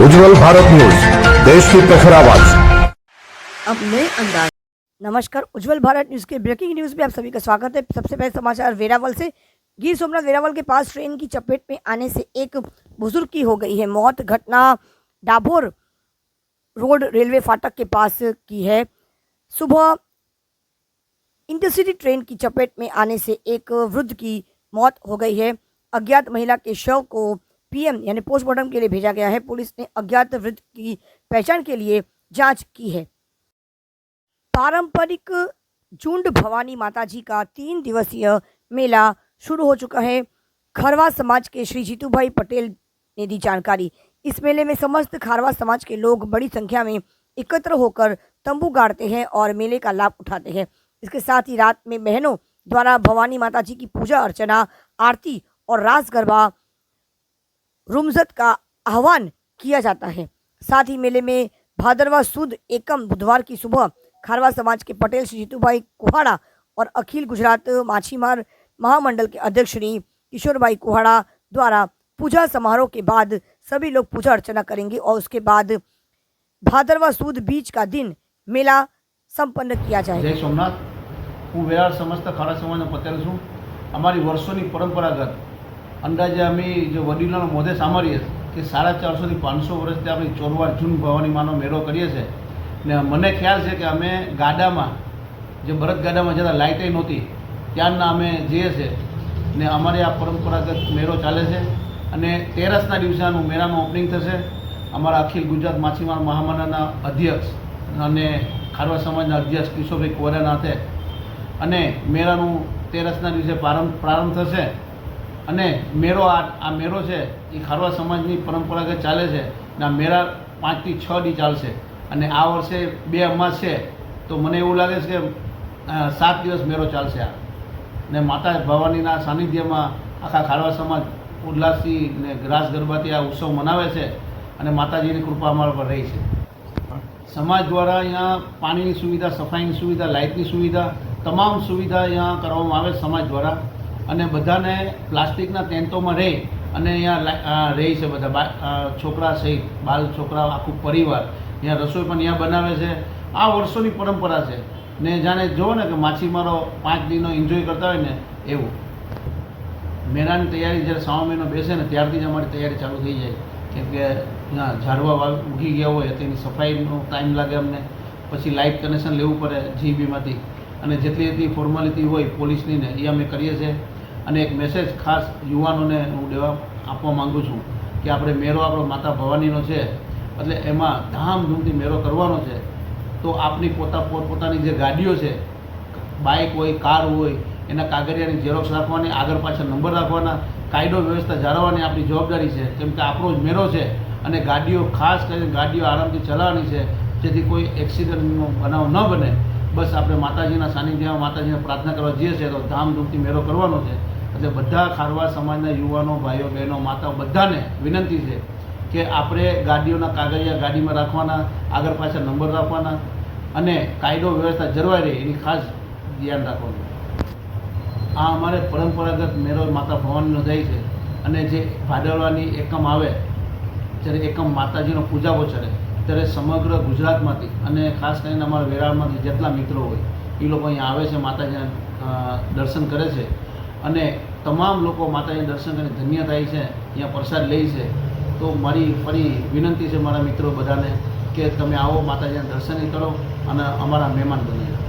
उज्जवल Bharat news, देश की प्रखर आवाज। अब नए अंदाज। नमस्कार, उज्जवल भारत न्यूज के ब्रेकिंग न्यूज में आप सभी का स्वागत है। सबसे पहले समाचार वेरावल से। गिर सोमनाथ वेरावल के पास ट्रेन की चपेट में आने से एक बुजुर्ग की हो गई है मौत। घटना डाभोर रोड रेलवे फाटक के पास की है। सुबह इंटरसिटी ट्रेन की चपेट में आने से एक वृद्ध की मौत हो गई है। अज्ञात महिला के शव को पीएम यानी पोस्टमार्टम के लिए भेजा गया है। पुलिस ने अज्ञात वृद्ध की पहचान के लिए जांच की है। पारंपरिक झुंड भवानी माताजी का 3 दिवसीय मेला शुरू हो चुका है। खारवा समाज के श्री जीतूभाई पटेल ने दी जानकारी। इस मेले में समस्त खारवा समाज के लोग बड़ी संख्या में एकत्र होकर तंबू गाड़ते हैं और मेले का लाभ उठाते हैं। इसके साथ ही रात में बहनों द्वारा भवानी माताजी की पूजा अर्चना, आरती और रास गरबा रुमजत का आह्वान किया जाता है। साथ ही मेले में भादरवा सुद एकम बुधवार की सुबह खारवा समाज के पटेल श्री जीतूभाई कुहाड़ा और अखिल गुजरात माछीमार महामंडल के अध्यक्ष श्री किशोरभाई कुहाड़ा द्वारा पूजा समारोह के बाद सभी लोग पूजा अर्चना करेंगे और उसके बाद भादरवा सुद बीच का दिन मेला संपन्न किया जाएगा। जय सोमनाथ। हूँ वेराळ समस्त खारवा समाजનો પટેલ છું। અમારી વર્ષોની પરંપરાગત અંદાજે અમે જે વડીલોના મોઢે સાંભળીએ કે 450 થી 500 વર્ષથી આપણે ચોરવાર જૂન ભવાની માનો મેળો કરીએ છીએ ને મને ખ્યાલ છે કે અમે ગાડામાં જે બળદ ગાડામાં જતા લાઇટે નહોતી ત્યારના અમે જઈએ છીએ ને અમારે આ પરંપરાગત મેળો ચાલે છે અને 13ના દિવસે આનું મેળાનું ઓપનિંગ થશે। અમારા અખિલ ગુજરાત માછીમાર મહામંડળના અધ્યક્ષ અને ખારવા સમાજના અધ્યક્ષ કિશોરભાઈ કોરાના હાથે અને મેળાનું 13ના દિવસે પ્રારંભ થશે અને મેળો આ મેળો છે એ ખારવા સમાજની પરંપરાગત ચાલે છે ને આ મેળા 5 થી 6 દી ચાલશે અને આ વર્ષે 2 અમાસ છે તો મને એવું લાગે છે કે 7 દિવસ મેળો ચાલશે આ ને માતા ભવાનીના સાનિધ્યમાં આખા ખારવા સમાજ ઉલ્લાસથી ને રાસ ગરબાથી આ ઉત્સવ મનાવે છે અને માતાજીની કૃપા અમારા પર રહી છે। સમાજ દ્વારા અહીંયા પાણીની સુવિધા, સફાઈની સુવિધા, લાઇટની સુવિધા, તમામ સુવિધા અહીંયા કરવામાં આવે સમાજ દ્વારા અને બધાને પ્લાસ્ટિકના ટેન્ટોમાં રહી અને અહીંયા રહી છે બધા છોકરા સહિત બાલ છોકરા આખું પરિવાર અહીંયા રસોઈ પણ અહીંયા બનાવે છે। આ વર્ષોની પરંપરા છે ને જાણે જુઓ ને કે માછીમારો 5 દિનો એન્જોય કરતા હોય ને એવું। મેળાની તૈયારી જ્યારે શ્રાવણ મહિનો બેસે ને ત્યારથી જ અમારી તૈયારી ચાલુ થઈ જાય કેમ કે ઝાડવા ઉગી ગયા હોય તેની સફાઈનો ટાઈમ લાગે અમને, પછી લાઇટ કનેક્શન લેવું પડે જીબીમાંથી અને જેટલી ફોર્માલિટી હોય પોલીસની ને એ અમે કરીએ છીએ। અને એક મેસેજ ખાસ યુવાનોને હું આપવા માગું છું કે આપણે મેળો આપણો માતા ભવાનીનો છે એટલે એમાં ધામધૂમથી મેળો કરવાનો છે તો આપણી પોતાની જે ગાડીઓ છે, બાઇક હોય, કાર હોય, એના કાગળિયાની ઝેરોક્સ રાખવાની, આગળ પાછળ નંબર રાખવાના, કાયદો વ્યવસ્થા જાળવવાની આપણી જવાબદારી છે કેમ કે આપણો જ મેળો છે અને ગાડીઓ ખાસ કરીને ગાડીઓ આરામથી ચલાવવાની છે જેથી કોઈ એક્સિડન્ટનો બનાવ ન બને। બસ આપણે માતાજીના સાનિધ્યમાં માતાજીને પ્રાર્થના કરવા જઈએ છીએ તો ધામધૂમથી મેળો કરવાનો છે એટલે બધા ખારવા સમાજના યુવાનો, ભાઈઓ, બહેનો, માતાઓ બધાને વિનંતી છે કે આપણે ગાડીઓના કાગળિયા ગાડીમાં રાખવાના, આગળ પાછળ નંબર રાખવાના અને કાયદો વ્યવસ્થા જળવાઈ રહે એની ખાસ ધ્યાન રાખવાનું। આ અમારે પરંપરાગત મેળો માતા ભવાનીનો જાય છે અને જે ભાદરવાની એકમ આવે જ્યારે એકમ માતાજીનો પૂજાવો ચડે ત્યારે સમગ્ર ગુજરાતમાંથી અને ખાસ કરીને અમારા વેરાળમાંથી જેટલા મિત્રો હોય એ લોકો અહીંયા આવે છે, માતાજીના દર્શન કરે છે અને તમામ લોકો માતાજીના દર્શન કરીને ધન્ય થાય છે, અહીંયા પ્રસાદ લે છે। તો મારી ફરી વિનંતી છે મારા મિત્રો બધાને કે તમે આવો, માતાજીના દર્શન કરો અને અમારા મહેમાન બની જાઓ।